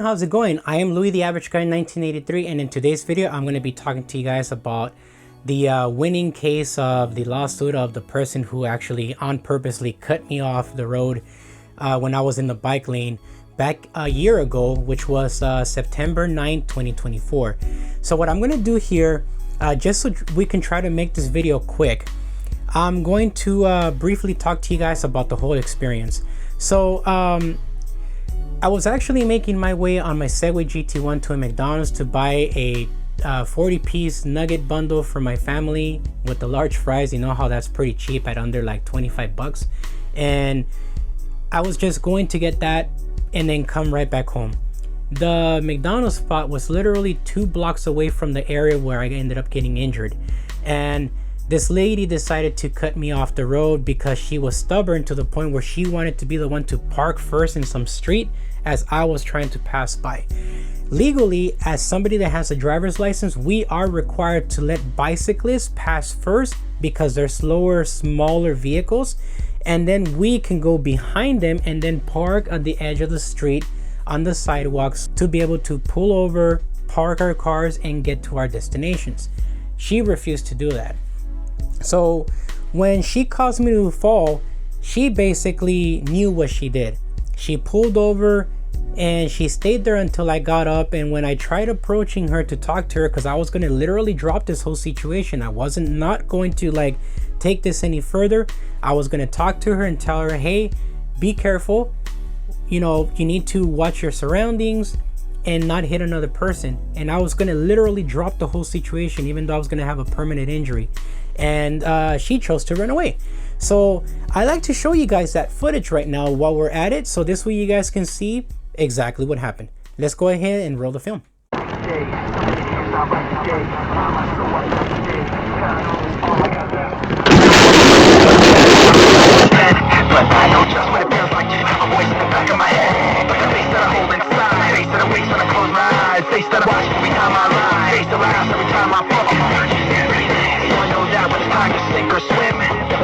how's it going? I am Louis the Average Guy 1983, and in today's video I'm going to be talking to you guys about the winning case of the lawsuit of the person who actually on purposely cut me off the road when I was in the bike lane back a year ago, which was September 9, 2024. So what I'm going to do here, just so we can try to make this video quick, I'm going to briefly talk to you guys about the whole experience. So I was actually making my way on my Segway GT1 to a McDonald's to buy a 40-piece nugget bundle for my family with the large fries. You know how that's pretty cheap at under like 25 bucks. And I was just going to get that and then come right back home. The McDonald's spot was literally 2 blocks away from the area where I ended up getting injured. And this lady decided to cut me off the road because she was stubborn to the point where she wanted to be the one to park first in some street as I was trying to pass by. Legally, as somebody that has a driver's license, we are required to let bicyclists pass first because they're slower, smaller vehicles, and then we can go behind them and then park at the edge of the street on the sidewalks to be able to pull over, park our cars, and get to our destinations. She refused to do that. So when she caused me to fall, she basically knew what she did. She pulled over and she stayed there until I got up. And when I tried approaching her to talk to her, because I was going to literally drop this whole situation, I wasn't not going to like take this any further. I was going to talk to her and tell her, hey, be careful. You know, you need to watch your surroundings and not hit another person. And I was going to literally drop the whole situation, even though I was going to have a permanent injury. And she chose to run away. So I like to show you guys that footage right now while we're at it, so this way you guys can see exactly what happened. Let's go ahead and roll the film. Sink or swim,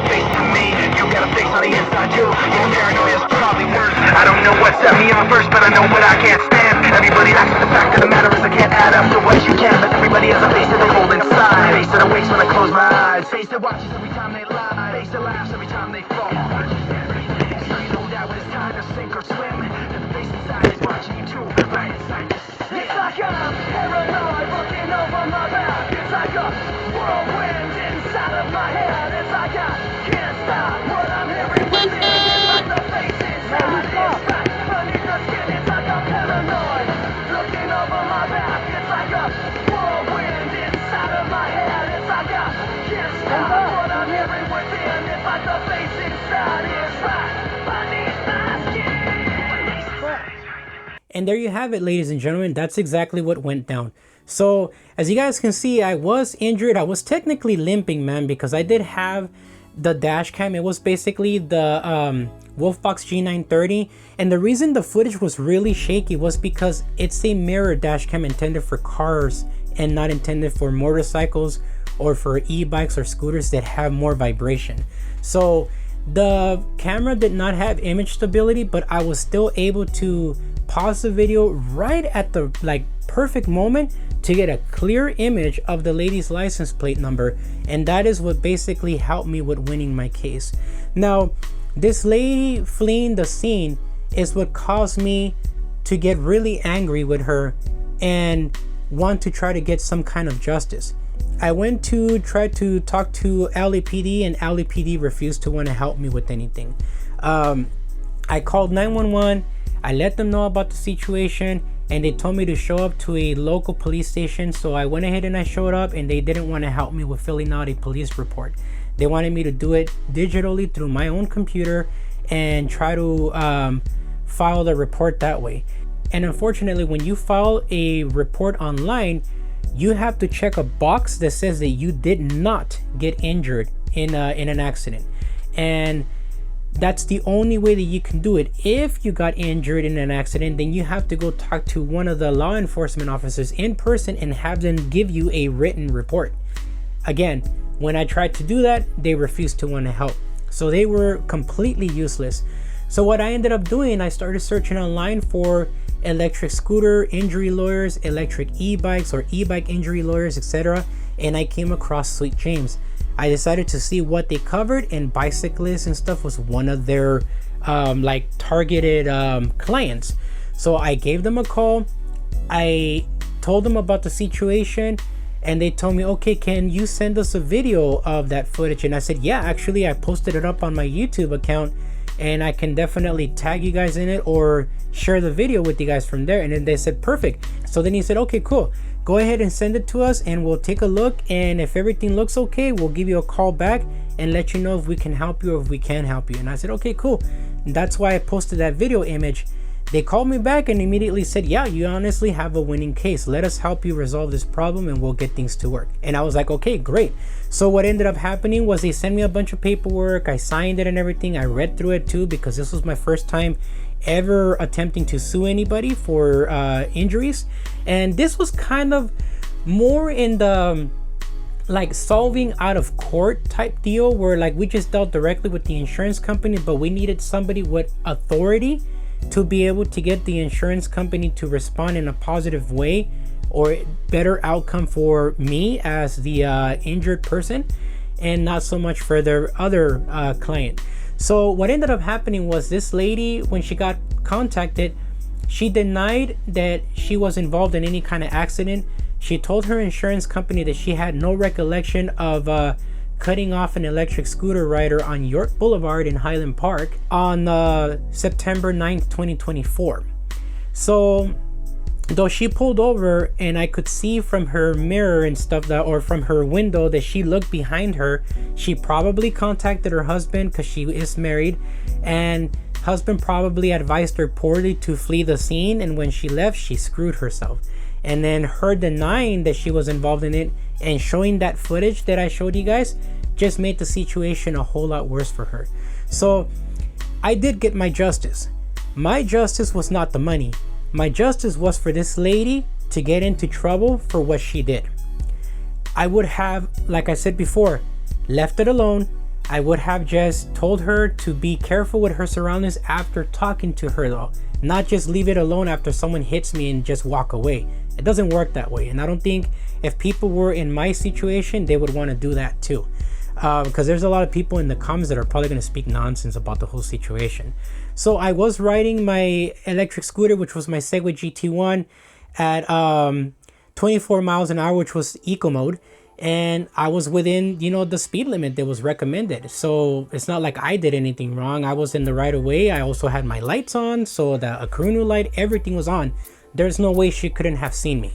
face to me, you got a face on the inside too. Your paranoia's probably worse. I don't know what set me on first, but I know what I can't stand. Everybody acts, the fact of the matter is I can't add up to what you can. But everybody has a face that they hold inside. Face that awakes when I close my eyes. Face that watches every time they lie. Face that laughs every time they fall. So you know that when it's time to sink or swim, that the face inside is watching you too. Right inside. It's like I'm paranoid looking over my back. It's like a whirlwind inside of my head. It's like I can't stop what I'm hearing within. It's like the face inside is back beneath the skin. It's like I'm paranoid looking over my back. It's like a whirlwind inside of my head. It's like I can't stop what I'm hearing within. It's like the face inside is back beneath my skin. And there you have it, ladies and gentlemen. That's exactly what went down. So as you guys can see, I was injured. I was technically limping, man, because I did have the dash cam. It was basically the Wolfbox G930. And the reason the footage was really shaky was because it's a mirror dash cam intended for cars and not intended for motorcycles or for e-bikes or scooters that have more vibration. So the camera did not have image stability, but I was still able to pause the video right at the perfect moment to get a clear image of the lady's license plate number, and that is what basically helped me with winning my case. Now, this lady fleeing the scene is what caused me to get really angry with her and want to try to get some kind of justice. I went to try to talk to LAPD, and LAPD refused to want to help me with anything. I called 911. I let them know about the situation, and they told me to show up to a local police station. So I went ahead and I showed up, and they didn't want to help me with filling out a police report. They wanted me to do it digitally through my own computer and try to file the report that way. And unfortunately, when you file a report online, you have to check a box that says that you did not get injured in an accident. And that's the only way that you can do it. If you got injured in an accident, then you have to go talk to one of the law enforcement officers in person and have them give you a written report. Again, when I tried to do that, they refused to want to help. So they were completely useless. So what I ended up doing, I started searching online for electric scooter injury lawyers, electric e-bikes or e-bike injury lawyers, etc. And I came across Sweet James. I decided to see what they covered, and bicyclists and stuff was one of their like targeted clients. So I gave them a call. I told them about the situation, and they told me, okay, can you send us a video of that footage? And I said, yeah, actually I posted it up on my YouTube account, and I can definitely tag you guys in it or share the video with you guys from there. And then they said, perfect. So then he said, okay, cool, go ahead and send it to us and we'll take a look, and if everything looks okay, we'll give you a call back and let you know if we can help you or if we can help you. And I said, okay, cool. And that's why I posted that video image. They called me back and immediately said, yeah, you honestly have a winning case. Let us help you resolve this problem and we'll get things to work. And I was like, okay, great. So what ended up happening was they sent me a bunch of paperwork. I signed it and everything. I read through it too, because this was my first time ever attempting to sue anybody for injuries. And this was kind of more in the like solving out of court type deal, where like we just dealt directly with the insurance company, but we needed somebody with authority to be able to get the insurance company to respond in a positive way or better outcome for me as the injured person, and not so much for their other client. So what ended up happening was this lady, when she got contacted, she denied that she was involved in any kind of accident. She told her insurance company that she had no recollection of cutting off an electric scooter rider on York Boulevard in Highland Park on September 9th, 2024. So though she pulled over and I could see from her mirror and stuff that, or from her window, that she looked behind her, she probably contacted her husband because she is married, and husband probably advised her poorly to flee the scene, and when she left, she screwed herself. And then her denying that she was involved in it and showing that footage that I showed you guys just made the situation a whole lot worse for her. So I did get my justice. My justice was not the money. My justice was for this lady to get into trouble for what she did. I would have, like I said before, left it alone. I would have just told her to be careful with her surroundings after talking to her, though. Not just leave it alone after someone hits me and just walk away. It doesn't work that way. And I don't think if people were in my situation, they would want to do that too. Because there's a lot of people in the comments that are probably going to speak nonsense about the whole situation. So I was riding my electric scooter, which was my Segway GT1, at 24 miles an hour, which was eco mode. And I was within, the speed limit that was recommended. So it's not like I did anything wrong. I was in the right of way. I also had my lights on. So the Akurunu light, everything was on. There's no way she couldn't have seen me.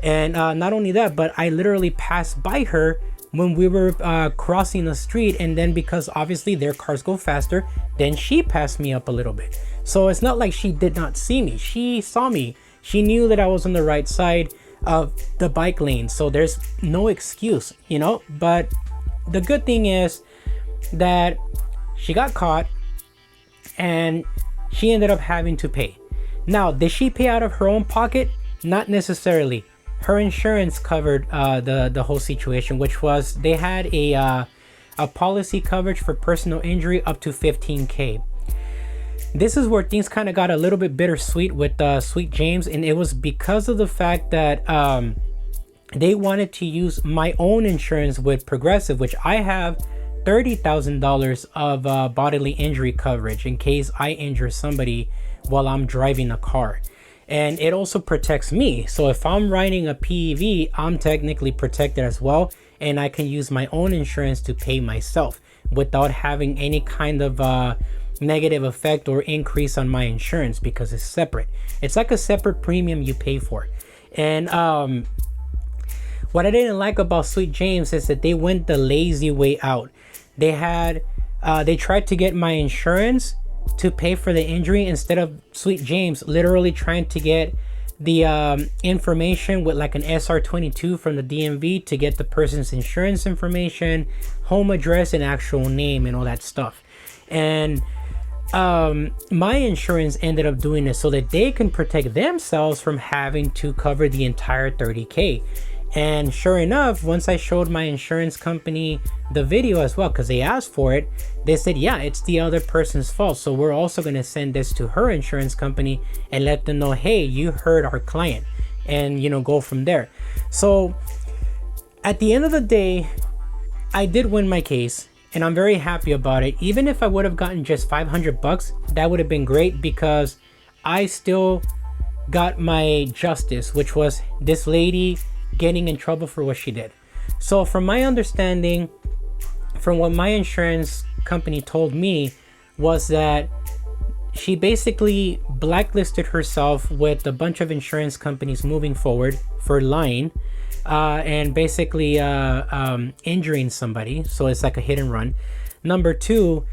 And not only that, but I literally passed by her when we were crossing the street. And then because obviously their cars go faster, then she passed me up a little bit. So it's not like she did not see me. She saw me. She knew that I was on the right side of the bike lane. So there's no excuse, But the good thing is that she got caught and she ended up having to pay. Now, did she pay out of her own pocket? Not necessarily. Her insurance covered the whole situation, which was they had a policy coverage for personal injury up to $15,000. This is where things kind of got a little bit bittersweet with Sweet James, and it was because of the fact that they wanted to use my own insurance with Progressive, which I have $30,000 of bodily injury coverage in case I injure somebody while I'm driving a car. And it also protects me. So if I'm riding a PEV, I'm technically protected as well, and I can use my own insurance to pay myself without having any kind of negative effect or increase on my insurance, because it's separate. It's like a separate premium you pay for. And what I didn't like about Sweet James is that they went the lazy way out. They tried to get my insurance to pay for the injury instead of Sweet James literally trying to get the information with like an SR22 from the DMV to get the person's insurance information, home address, and actual name and all that stuff. And my insurance ended up doing this so that they can protect themselves from having to cover the entire $30,000. And sure enough, once I showed my insurance company the video as well, because they asked for it, they said, yeah, it's the other person's fault. So we're also going to send this to her insurance company and let them know, hey, you hurt our client, and, you know, go from there. So at the end of the day, I did win my case, and I'm very happy about it. Even if I would have gotten just $500, that would have been great, because I still got my justice, which was this lady getting in trouble for what she did. So from my understanding, from what my insurance company told me, was that she basically blacklisted herself with a bunch of insurance companies moving forward for lying, and basically injuring somebody. So it's like a hit and run. Number two,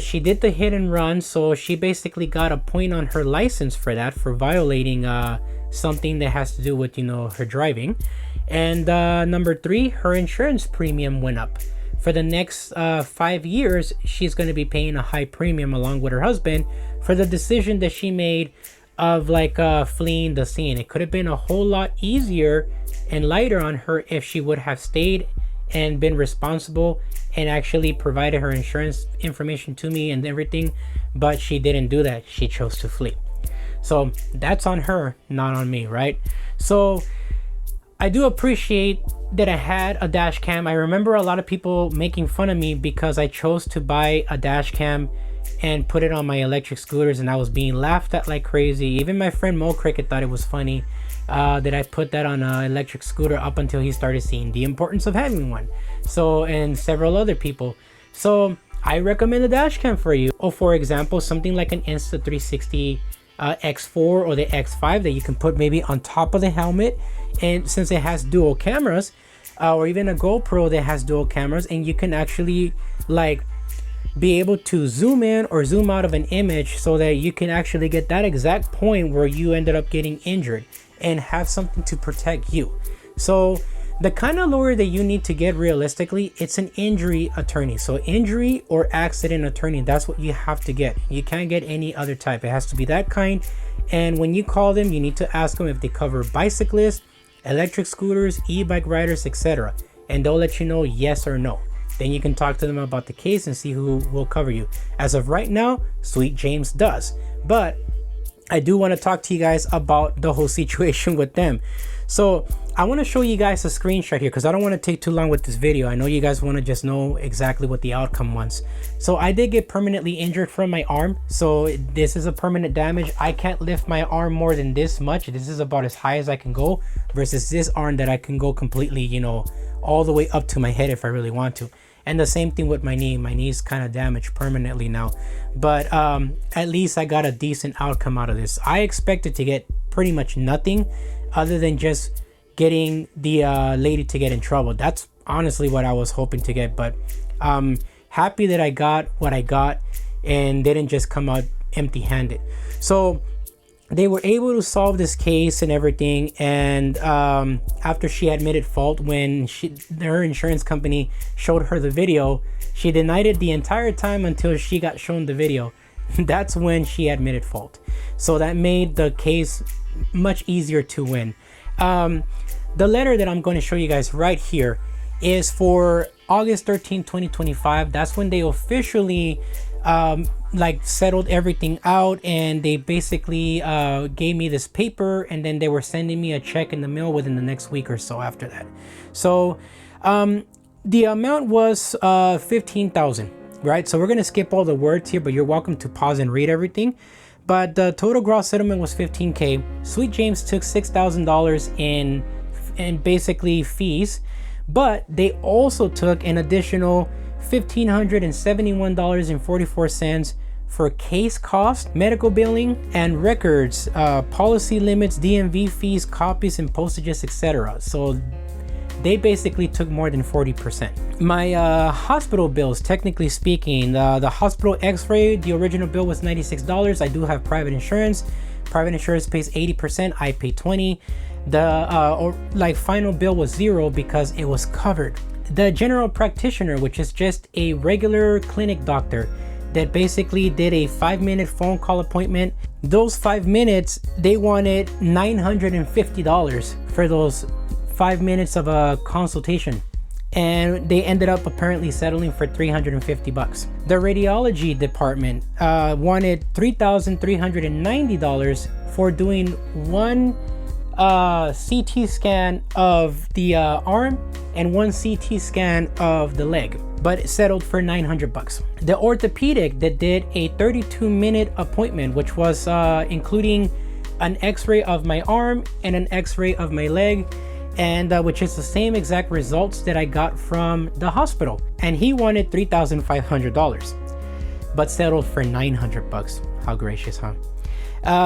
she did the hit and run, so she basically got a point on her license for that, for violating something that has to do with, you know, her driving. And number three, her insurance premium went up. For the next 5 years, she's going to be paying a high premium along with her husband for the decision that she made of like fleeing the scene. It could have been a whole lot easier and lighter on her if she would have stayed and been responsible and actually provided her insurance information to me and everything, but she didn't do that. She chose to flee. So that's on her, not on me, right? So I do appreciate that I had a dash cam. I remember a lot of people making fun of me because I chose to buy a dash cam and put it on my electric scooters, and I was being laughed at like crazy. Even my friend Mo Cricket thought it was funny that I put that on an electric scooter, up until he started seeing the importance of having one. So, and several other people. So I recommend a dash cam for you. Or for example, something like an Insta360 X4 or the X5 that you can put maybe on top of the helmet, and since it has dual cameras, or even a GoPro that has dual cameras, and you can actually like be able to zoom in or zoom out of an image so that you can actually get that exact point where you ended up getting injured and have something to protect you. So the kind of lawyer that you need to get realistically, it's an injury attorney. So injury or accident attorney, that's what you have to get. You can't get any other type. It has to be that kind. And when you call them, you need to ask them if they cover bicyclists, electric scooters, e-bike riders, etc. And they'll let you know yes or no. Then you can talk to them about the case and see who will cover you. As of right now, Sweet James does. But I do want to talk to you guys about the whole situation with them. So I want to show you guys a screenshot here, because I don't want to take too long with this video. I know you guys want to just know exactly what the outcome was. So I did get permanently injured from my arm. So this is a permanent damage. I can't lift my arm more than this much. This is about as high as I can go, versus this arm that I can go completely, you know, all the way up to my head if I really want to. And the same thing with my knee. My knee's kind of damaged permanently now, but at least I got a decent outcome out of this. I expected to get pretty much nothing other than just getting the lady to get in trouble. That's honestly what I was hoping to get, but I'm happy that I got what I got and didn't just come out empty-handed. So they were able to solve this case and everything, and after she admitted fault, when her insurance company showed her the video, she denied it the entire time until she got shown the video. That's when she admitted fault. So that made the case much easier to win. The letter that I'm going to show you guys right here is for August 13, 2025. That's when they officially like settled everything out, and they basically gave me this paper, and then they were sending me a check in the mail within the next week or so after that. So the amount was $15,000, right? So we're gonna skip all the words here, but you're welcome to pause and read everything. But the total gross settlement was $15K. Sweet James took $6,000 in basically fees, but they also took an additional $1,571.44 for case cost, medical billing, and records, policy limits, DMV fees, copies, and postages, etc. So they basically took more than 40%. My hospital bills, technically speaking, the hospital x-ray, the original bill was $96. I do have private insurance. Private insurance pays 80%, I pay 20%. The final bill was $0 because it was covered. The general practitioner, which is just a regular clinic doctor that basically did a 5-minute phone call appointment. Those 5 minutes, they wanted $950 5 minutes of a consultation, and they ended up apparently settling for $350. The radiology department wanted $3,390 for doing one CT scan of the arm and one CT scan of the leg, but it settled for $900. The orthopedic that did a 32-minute appointment, which was including an x-ray of my arm and an x-ray of my leg, and which is the same exact results that I got from the hospital, and he wanted $3,500 but settled for $900. How gracious, huh?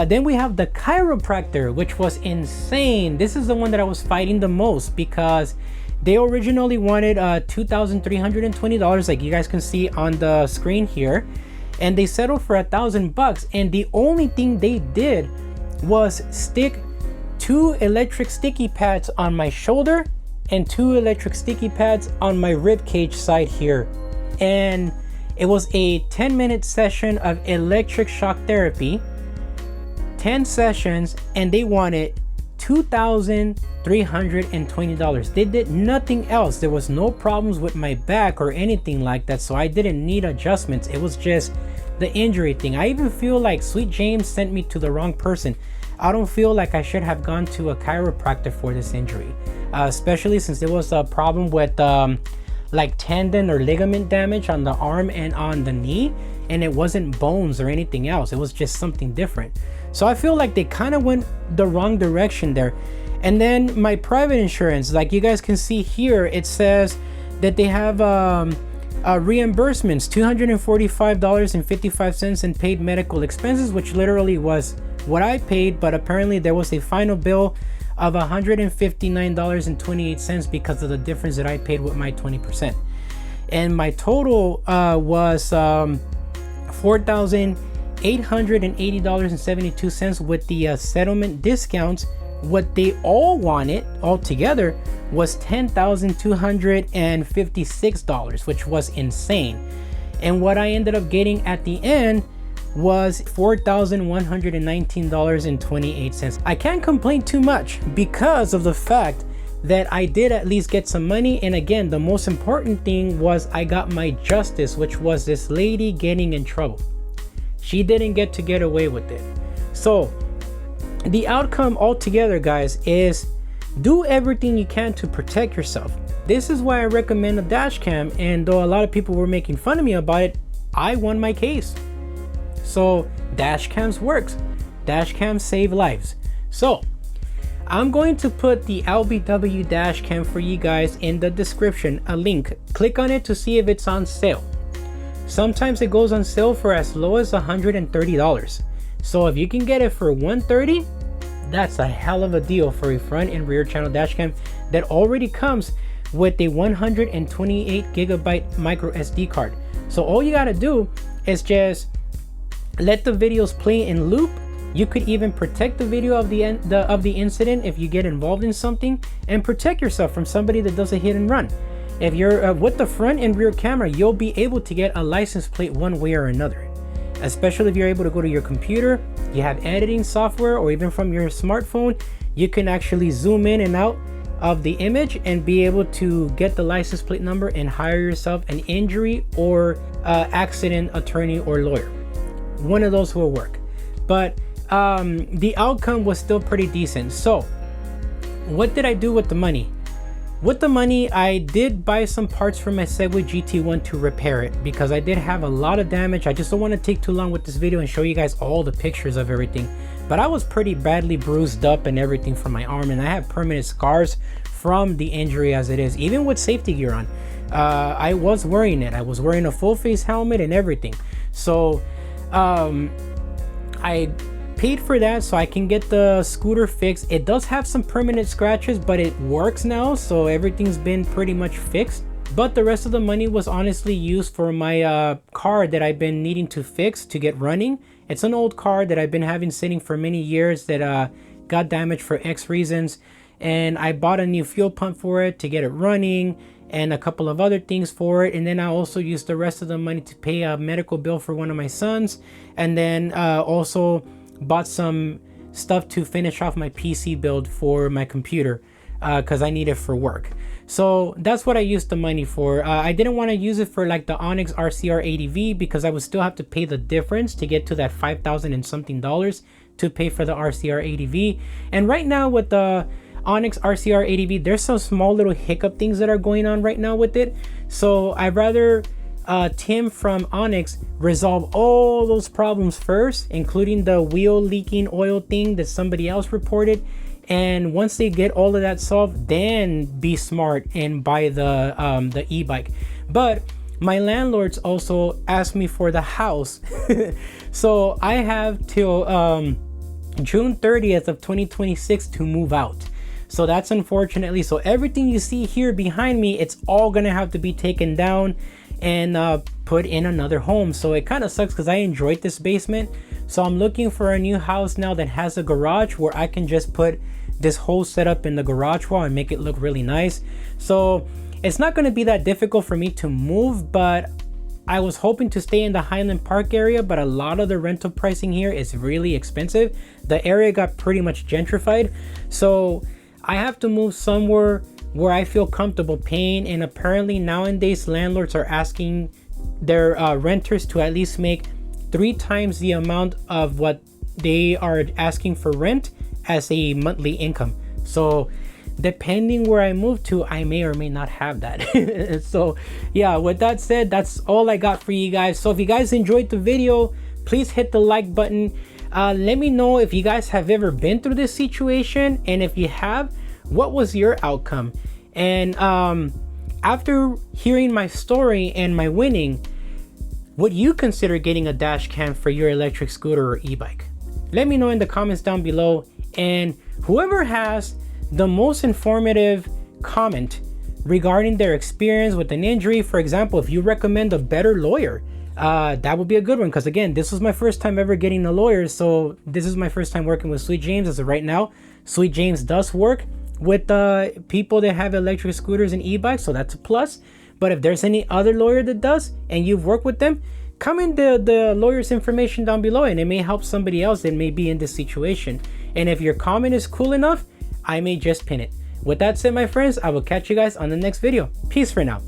Then we have the chiropractor, which was insane. This is the one that I was fighting the most because they originally wanted $2,320, like you guys can see on the screen here, and they settled for $1,000. And the only thing they did was stick 2 electric sticky pads on my shoulder and 2 electric sticky pads on my rib cage side here, and it was a 10-minute session of electric shock therapy, 10 sessions, and they wanted $2,320. They did nothing else. There was no problems with my back or anything like that, so I didn't need adjustments. It was just the injury thing. I even feel like Sweet James sent me to the wrong person. I don't feel like I should have gone to a chiropractor for this injury, especially since there was a problem with like tendon or ligament damage on the arm and on the knee, and it wasn't bones or anything else. It was just something different. So I feel like they kind of went the wrong direction there. And then my private insurance, like you guys can see here, it says that they have reimbursements, $245.55 in paid medical expenses, which literally was what I paid, but apparently there was a final bill of $159.28 because of the difference that I paid with my 20%. And my total was $4,880.72 with the settlement discounts. What they all wanted altogether was $10,256, which was insane. And what I ended up getting at the end was $4,119.28. I can't complain too much because of the fact that I did at least get some money. And again, the most important thing was I got my justice, which was this lady getting in trouble. She didn't get away with it. So the outcome altogether, guys, is do everything you can to protect yourself. This is why I recommend a dash cam, and though a lot of people were making fun of me about it, I won my case. So dash cams works. Dash cams save lives. So I'm going to put the LBW dash cam for you guys in the description, a link. Click on it to see if it's on sale. Sometimes it goes on sale for as low as $130. So if you can get it for $130, that's a hell of a deal for a front and rear channel dash cam that already comes with a 128 gigabyte micro SD card. So all you gotta do is just let the videos play in loop. You could even protect the video of the incident if you get involved in something, and protect yourself from somebody that does a hit and run. If you're with the front and rear camera, you'll be able to get a license plate one way or another. Especially if you're able to go to your computer, you have editing software, or even from your smartphone, you can actually zoom in and out of the image and be able to get the license plate number and hire yourself an injury or accident attorney or lawyer. One of those will work. But the outcome was still pretty decent. So what did I do with the money? With the money, I did buy some parts for my Segway GT1 to repair it, because I did have a lot of damage. I just don't want to take too long with this video and show you guys all the pictures of everything, but I was pretty badly bruised up and everything from my arm, and I have permanent scars from the injury as it is, even with safety gear on. I was wearing it. I was wearing a full face helmet and everything. So I paid for that so I can get the scooter fixed. It does have some permanent scratches, but it works now, so everything's been pretty much fixed. But the rest of the money was honestly used for my car that I've been needing to fix to get running. It's an old car that I've been having sitting for many years that got damaged for X reasons, and I bought a new fuel pump for it to get it running, and a couple of other things for it. And then I also used the rest of the money to pay a medical bill for one of my sons, and then also bought some stuff to finish off my PC build for my computer. because I need it for work. So that's what I used the money for. I didn't want to use it for like the Onyx RCR ADV because I would still have to pay the difference to get to that $5,000 and something to pay for the RCR ADV. And right now with the Onyx RCR ADV, there's some small little hiccup things that are going on right now with it. So I'd rather Tim from Onyx resolve all those problems first, including the wheel leaking oil thing that somebody else reported. And once they get all of that solved, then be smart and buy the e-bike. But my landlords also asked me for the house. So I have till June 30th of 2026 to move out. So that's unfortunately, so everything you see here behind me, it's all gonna have to be taken down and put in another home. So it kind of sucks because I enjoyed this basement. So I'm looking for a new house now that has a garage where I can just put this whole setup in the garage wall and make it look really nice. So it's not going to be that difficult for me to move, but I was hoping to stay in the Highland Park area, but a lot of the rental pricing here is really expensive. The area got pretty much gentrified, so I have to move somewhere where I feel comfortable paying. And apparently nowadays landlords are asking their renters to at least make 3 times the amount of what they are asking for rent as a monthly income. So depending where I move to, I may or may not have that. So yeah, with that said, that's all I got for you guys. So if you guys enjoyed the video, please hit the like button. Let me know if you guys have ever been through this situation, and if you have, what was your outcome? And after hearing my story and my winning, would you consider getting a dash cam for your electric scooter or e-bike? Let me know in the comments down below. And whoever has the most informative comment regarding their experience with an injury, for example, if you recommend a better lawyer, that would be a good one. Because again, this was my first time ever getting a lawyer. So this is my first time working with Sweet James as of right now. Sweet James does work with people that have electric scooters and e-bikes, so that's a plus. But if there's any other lawyer that does and you've worked with them, comment the lawyer's information down below, and it may help somebody else that may be in this situation. And if your comment is cool enough, I may just pin it. With that said, my friends, I will catch you guys on the next video. Peace for now.